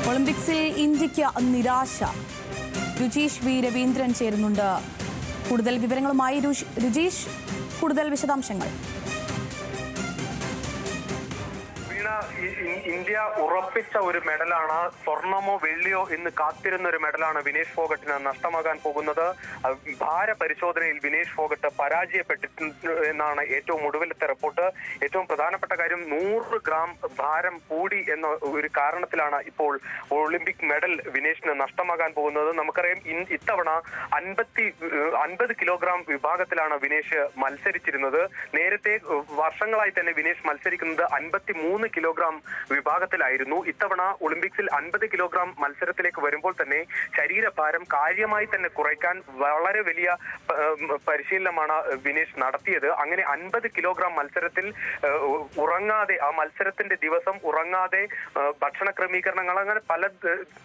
ഒളിമ്പിക്സിൽ ഇന്ത്യക്ക് നിരാശ. രുചീഷ് വി രവീന്ദ്രൻ ചേരുന്നുണ്ട് കൂടുതൽ വിവരങ്ങളുമായി. രുചീഷ്, കൂടുതൽ വിശദാംശങ്ങൾ. ഇന്ത്യ ഉറപ്പിച്ച ഒരു മെഡലാണ്, സ്വർണമോ വെള്ളിയോ എന്ന് കാത്തിരുന്ന ഒരു മെഡലാണ് വിനേഷ് ഫോഗട്ടിന് നഷ്ടമാകാൻ പോകുന്നത്. ഭാര പരിശോധനയിൽ വിനേഷ് ഫോഗട്ട് പരാജയപ്പെട്ടിട്ടുണ്ട് എന്നാണ് ഏറ്റവും ഒടുവിലത്തെ റിപ്പോർട്ട്. ഏറ്റവും പ്രധാനപ്പെട്ട കാര്യം 100 ഗ്രാം ഭാരം കൂടി എന്ന ഒരു കാരണത്തിലാണ് ഇപ്പോൾ ഒളിമ്പിക് മെഡൽ വിനേഷിന് നഷ്ടമാകാൻ പോകുന്നത്. നമുക്കറിയാം ഇത്തവണ 50 കിലോഗ്രാം വിഭാഗത്തിലാണ് വിനേഷ് മത്സരിച്ചിരുന്നത്. നേരത്തെ വർഷങ്ങളായി തന്നെ വിനേഷ് മത്സരിക്കുന്നത് 53 കിലോഗ്രാം വിഭാഗത്തിലായിരുന്നു. ഇത്തവണ ഒളിമ്പിക്സിൽ 50 കിലോഗ്രാം മത്സരത്തിലേക്ക് വരുമ്പോൾ തന്നെ ശരീരഭാരം കാര്യമായി തന്നെ കുറയ്ക്കാൻ വളരെ വലിയ പരിശീലനമാണ് വിനേഷ് നടത്തിയത്. അങ്ങനെ 50 കിലോഗ്രാം മത്സരത്തിൽ ഉറങ്ങാതെ, ആ മത്സരത്തിന്റെ ദിവസം ഉറങ്ങാതെ ഭക്ഷണ ക്രമീകരണങ്ങൾ അങ്ങനെ പല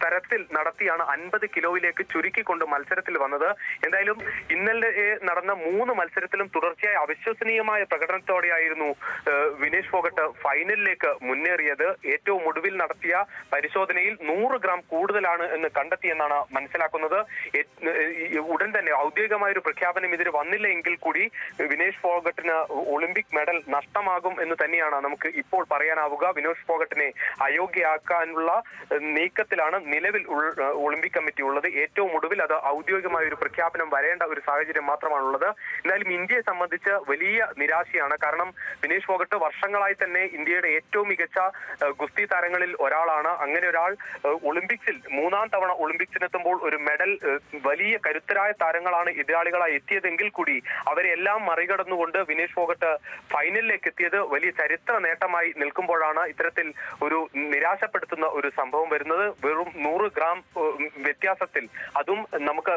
തരത്തിൽ നടത്തിയാണ് 50 കിലോയിലേക്ക് ചുരുക്കിക്കൊണ്ട് മത്സരത്തിൽ വന്നത്. എന്തായാലും ഇന്നലെ നടന്ന 3 മത്സരത്തിലും തുടർച്ചയായി അവിശ്വസനീയമായ പ്രകടനത്തോടെയായിരുന്നു വിനേഷ് ഫോഗട്ട് ഫൈനലിലേക്ക് മുന്നേറിയത്. ഏറ്റവും ഒടുവിൽ നടത്തിയ പരിശോധനയിൽ 100 ഗ്രാം കൂടുതലാണ് എന്ന് കണ്ടെത്തിയെന്നാണ് മനസ്സിലാക്കുന്നത്. ഉടൻ തന്നെ ഔദ്യോഗികമായ ഒരു പ്രഖ്യാപനം ഇതിന് വന്നില്ല എങ്കിൽ കൂടി വിനേഷ് ഫോഗട്ടിന് ഒളിമ്പിക് മെഡൽ നഷ്ടമാകും എന്ന് തന്നെയാണ് നമുക്ക് ഇപ്പോൾ പറയാനാവുക. വിനേഷ് ഫോഗട്ടിനെ അയോഗ്യയാക്കാനുള്ള നീക്കത്തിലാണ് നിലവിൽ ഒളിമ്പിക് കമ്മിറ്റി ഉള്ളത്. ഏറ്റവും ഒടുവിൽ അത് ഔദ്യോഗികമായ ഒരു പ്രഖ്യാപനം വരേണ്ട ഒരു സാഹചര്യം മാത്രമാണുള്ളത്. എന്നാലും ഇന്ത്യയെ സംബന്ധിച്ച് വലിയ നിരാശയാണ്. കാരണം വിനേഷ് ഫോഗട്ട് വർഷങ്ങളായി തന്നെ ഇന്ത്യയുടെ ഏറ്റവും മികച്ച ഗുസ്തി താരങ്ങളിൽ ഒരാളാണ്. അങ്ങനെ ഒരാൾ ഒളിമ്പിക്സിൽ 3ാം തവണ ഒളിമ്പിക്സിനെത്തുമ്പോൾ ഒരു മെഡൽ, വലിയ കരുത്തരായ താരങ്ങളാണ് എതിരാളികളായി എത്തിയതെങ്കിൽ കൂടി അവരെ എല്ലാം മറികടന്നുകൊണ്ട് വിനേഷ് ഫോഗട്ട് ഫൈനലിലേക്ക് എത്തിയത് വലിയ ചരിത്ര നേട്ടമായി നിൽക്കുമ്പോഴാണ് ഇത്തരത്തിൽ ഒരു നിരാശപ്പെടുത്തുന്ന ഒരു സംഭവം വരുന്നത്. വെറും 100 ഗ്രാം വ്യത്യാസത്തിൽ, അതും നമുക്ക്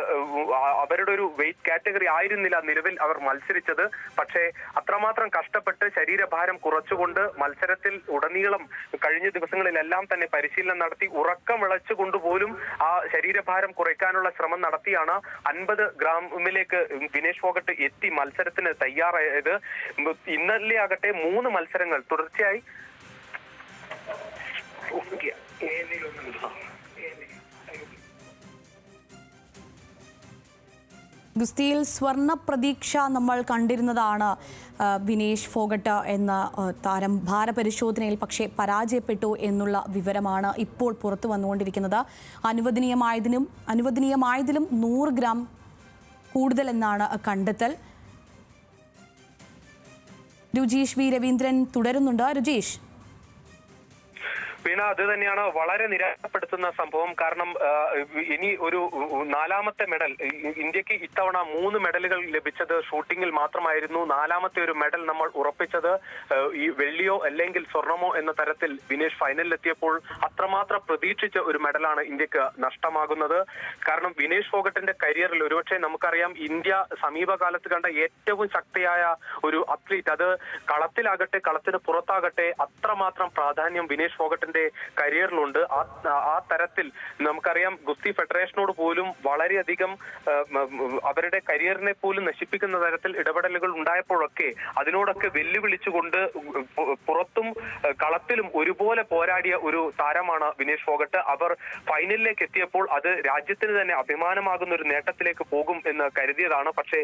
അവരുടെ ഒരു വെയിറ്റ് കാറ്റഗറി ആയിരുന്നില്ല നിലവിൽ അവർ മത്സരിച്ചത്. പക്ഷേ അത്രമാത്രം കഷ്ടപ്പെട്ട് ശരീരഭാരം കുറച്ചുകൊണ്ട് മത്സരത്തിൽ ഉടനീളം കഴിഞ്ഞ ദിവസങ്ങളിലെല്ലാം തന്നെ പരിശീലനം നടത്തി ഉറക്കം വിളച്ചുകൊണ്ടുപോലും ആ ശരീരഭാരം കുറയ്ക്കാനുള്ള ശ്രമം നടത്തിയാണ് 50 ഗ്രാമിലേക്ക് വിനേഷ് ഫോഗട്ട് എത്തി മത്സരത്തിന് തയ്യാറായത്. ഇന്നലെ ആകട്ടെ 3 മത്സരങ്ങൾ തുടർച്ചയായി ഗുസ്തിയിൽ സ്വർണ്ണ പ്രതീക്ഷ നമ്മൾ കണ്ടിരുന്നതാണ് വിനേഷ് ഫോഗട്ട് എന്ന താരം. ഭാരപരിശോധനയിൽ പക്ഷേ പരാജയപ്പെട്ടു എന്നുള്ള വിവരമാണ് ഇപ്പോൾ പുറത്തു വന്നുകൊണ്ടിരിക്കുന്നത്. അനുവദനീയമായതിലും 100 ഗ്രാം കൂടുതലെന്നാണ് കണ്ടെത്തൽ. രുചീഷ് വി രവീന്ദ്രൻ തുടരുന്നുണ്ട്. രുചീഷ്, വീണ, അത് തന്നെയാണ് വളരെ നിരാശപ്പെടുത്തുന്ന സംഭവം. കാരണം ഇനി ഒരു 4ാമത്തെ മെഡൽ ഇന്ത്യക്ക് ഇത്തവണ 3 മെഡലുകൾ ലഭിച്ചത് ഷൂട്ടിങ്ങിൽ മാത്രമായിരുന്നു. 4ാമത്തെ ഒരു മെഡൽ നമ്മൾ ഉറപ്പിച്ചത് ഈ വെള്ളിയോ അല്ലെങ്കിൽ സ്വർണമോ എന്ന തരത്തിൽ വിനേഷ് ഫൈനലിലെത്തിയപ്പോൾ അത്രമാത്രം പ്രതീക്ഷിച്ച ഒരു മെഡലാണ് ഇന്ത്യക്ക് നഷ്ടമാകുന്നത്. കാരണം വിനേഷ് ഫോഗട്ടിന്റെ കരിയറിൽ ഒരുപക്ഷെ നമുക്കറിയാം, ഇന്ത്യ സമീപകാലത്ത് കണ്ട ഏറ്റവും ശക്തിയായ ഒരു അത്ലീറ്റ്, അത് കളത്തിലാകട്ടെ കളത്തിന് പുറത്താകട്ടെ അത്രമാത്രം പ്രാധാന്യം വിനേഷ് ഫോഗട്ടിന്റെ കരിയറിലുണ്ട്. ആ തരത്തിൽ നമുക്കറിയാം, ഗുസ്തി ഫെഡറേഷനോട് പോലും വളരെയധികം അവരുടെ കരിയറിനെ പോലും നശിപ്പിക്കുന്ന തരത്തിൽ ഇടപെടലുകൾ ഉണ്ടായപ്പോഴൊക്കെ അതിനോടൊക്കെ വെല്ലുവിളിച്ചുകൊണ്ട് പുറത്തും കളത്തിലും ഒരുപോലെ പോരാടിയ ഒരു താരമാണ് വിനേഷ് ഫോഗട്ട്. അവർ ഫൈനലിലേക്ക് എത്തിയപ്പോൾ അത് രാജ്യത്തിന് തന്നെ അഭിമാനമാകുന്ന ഒരു നേട്ടത്തിലേക്ക് പോകും എന്ന് കരുതിയതാണ്. പക്ഷേ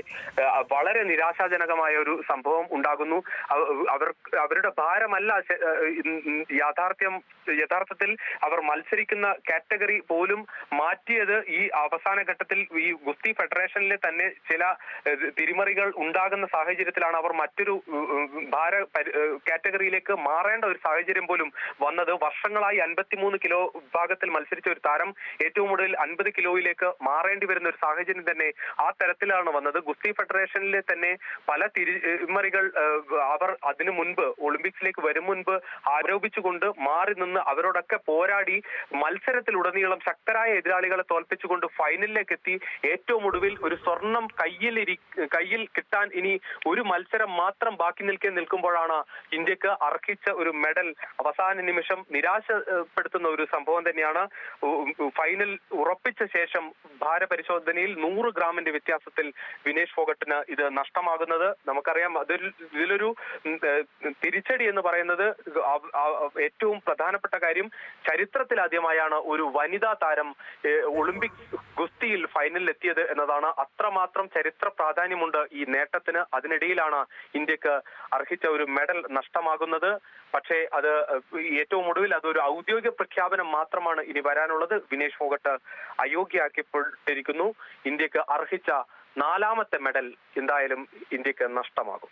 വളരെ നിരാശാജനകമായ ഒരു സംഭവം ഉണ്ടാകുന്നു. അവരുടെ ഭാരമല്ല യഥാർത്ഥത്തിൽ അവർ മത്സരിക്കുന്ന കാറ്റഗറി പോലും മാറ്റിയത് ഈ അവസാന ഘട്ടത്തിൽ ഈ ഗുസ്തി ഫെഡറേഷനിലെ തന്നെ ചില തിരിമറികൾ ഉണ്ടാകുന്ന സാഹചര്യത്തിലാണ് അവർ മറ്റൊരു കാറ്റഗറിയിലേക്ക് മാറേണ്ട ഒരു സാഹചര്യം പോലും വന്നത്. വർഷങ്ങളായി 53 കിലോ വിഭാഗത്തിൽ മത്സരിച്ച ഒരു താരം ഏറ്റവും കൂടുതൽ 50 കിലോയിലേക്ക് മാറേണ്ടി വരുന്ന ഒരു സാഹചര്യം തന്നെ ആ തരത്തിലാണ് വന്നത്. ഗുസ്തി ഫെഡറേഷനിലെ തന്നെ പല തിരിമറികൾ അവർ അതിനു മുൻപ് ഒളിമ്പിക്സിലേക്ക് വരും മുൻപ് ആരോപിച്ചുകൊണ്ട് മാറി നിന്ന് അവരോടൊക്കെ പോരാടി മത്സരത്തിലുടനീളം ശക്തരായ എതിരാളികളെ തോൽപ്പിച്ചുകൊണ്ട് ഫൈനലിലേക്ക് എത്തി ഏറ്റവും ഒടുവിൽ ഒരു സ്വർണം കയ്യിൽ കിട്ടാൻ ഇനി ഒരു മത്സരം മാത്രം ബാക്കി നിൽക്കുമ്പോഴാണ് ഇന്ത്യക്ക് അർഹിച്ച ഒരു മെഡൽ അവസാന നിമിഷം നിരാശപ്പെടുത്തുന്ന ഒരു സംഭവം തന്നെയാണ്. ഫൈനൽ ഉറപ്പിച്ച ശേഷം ഭാരപരിശോധനയിൽ 100 ഗ്രാമിന്റെ വ്യത്യാസത്തിൽ വിനേഷ് ഫോഗട്ടിന് ഇത് നഷ്ടമാകുന്നത്. നമുക്കറിയാം, ഇതിലൊരു തിരിച്ചടി എന്ന് പറയുന്നത് ഏറ്റവും പ്രധാനപ്പെട്ട പ്രധാനപ്പെട്ട കാര്യം, ചരിത്രത്തിലാദ്യമായാണ് ഒരു വനിതാ താരം ഒളിമ്പിക് ഗുസ്തിയിൽ ഫൈനലിൽ എത്തിയത് എന്നതാണ്. അത്രമാത്രം ചരിത്ര പ്രാധാന്യമുണ്ട് ഈ നേട്ടത്തിന്. അതിനിടയിലാണ് ഇന്ത്യക്ക് അർഹിച്ച ഒരു മെഡൽ നഷ്ടമാകുന്നത്. പക്ഷേ അത് ഏറ്റവും ഒടുവിൽ അതൊരു ഔദ്യോഗിക പ്രഖ്യാപനം മാത്രമാണ് ഇനി വരാനുള്ളത്. വിനേഷ് ഫോഗട്ട് അയോഗ്യയാക്കപ്പെട്ടിരിക്കുന്നു. ഇന്ത്യക്ക് അർഹിച്ച 4ാമത്തെ മെഡൽ എന്തായാലും ഇന്ത്യക്ക് നഷ്ടമാകും.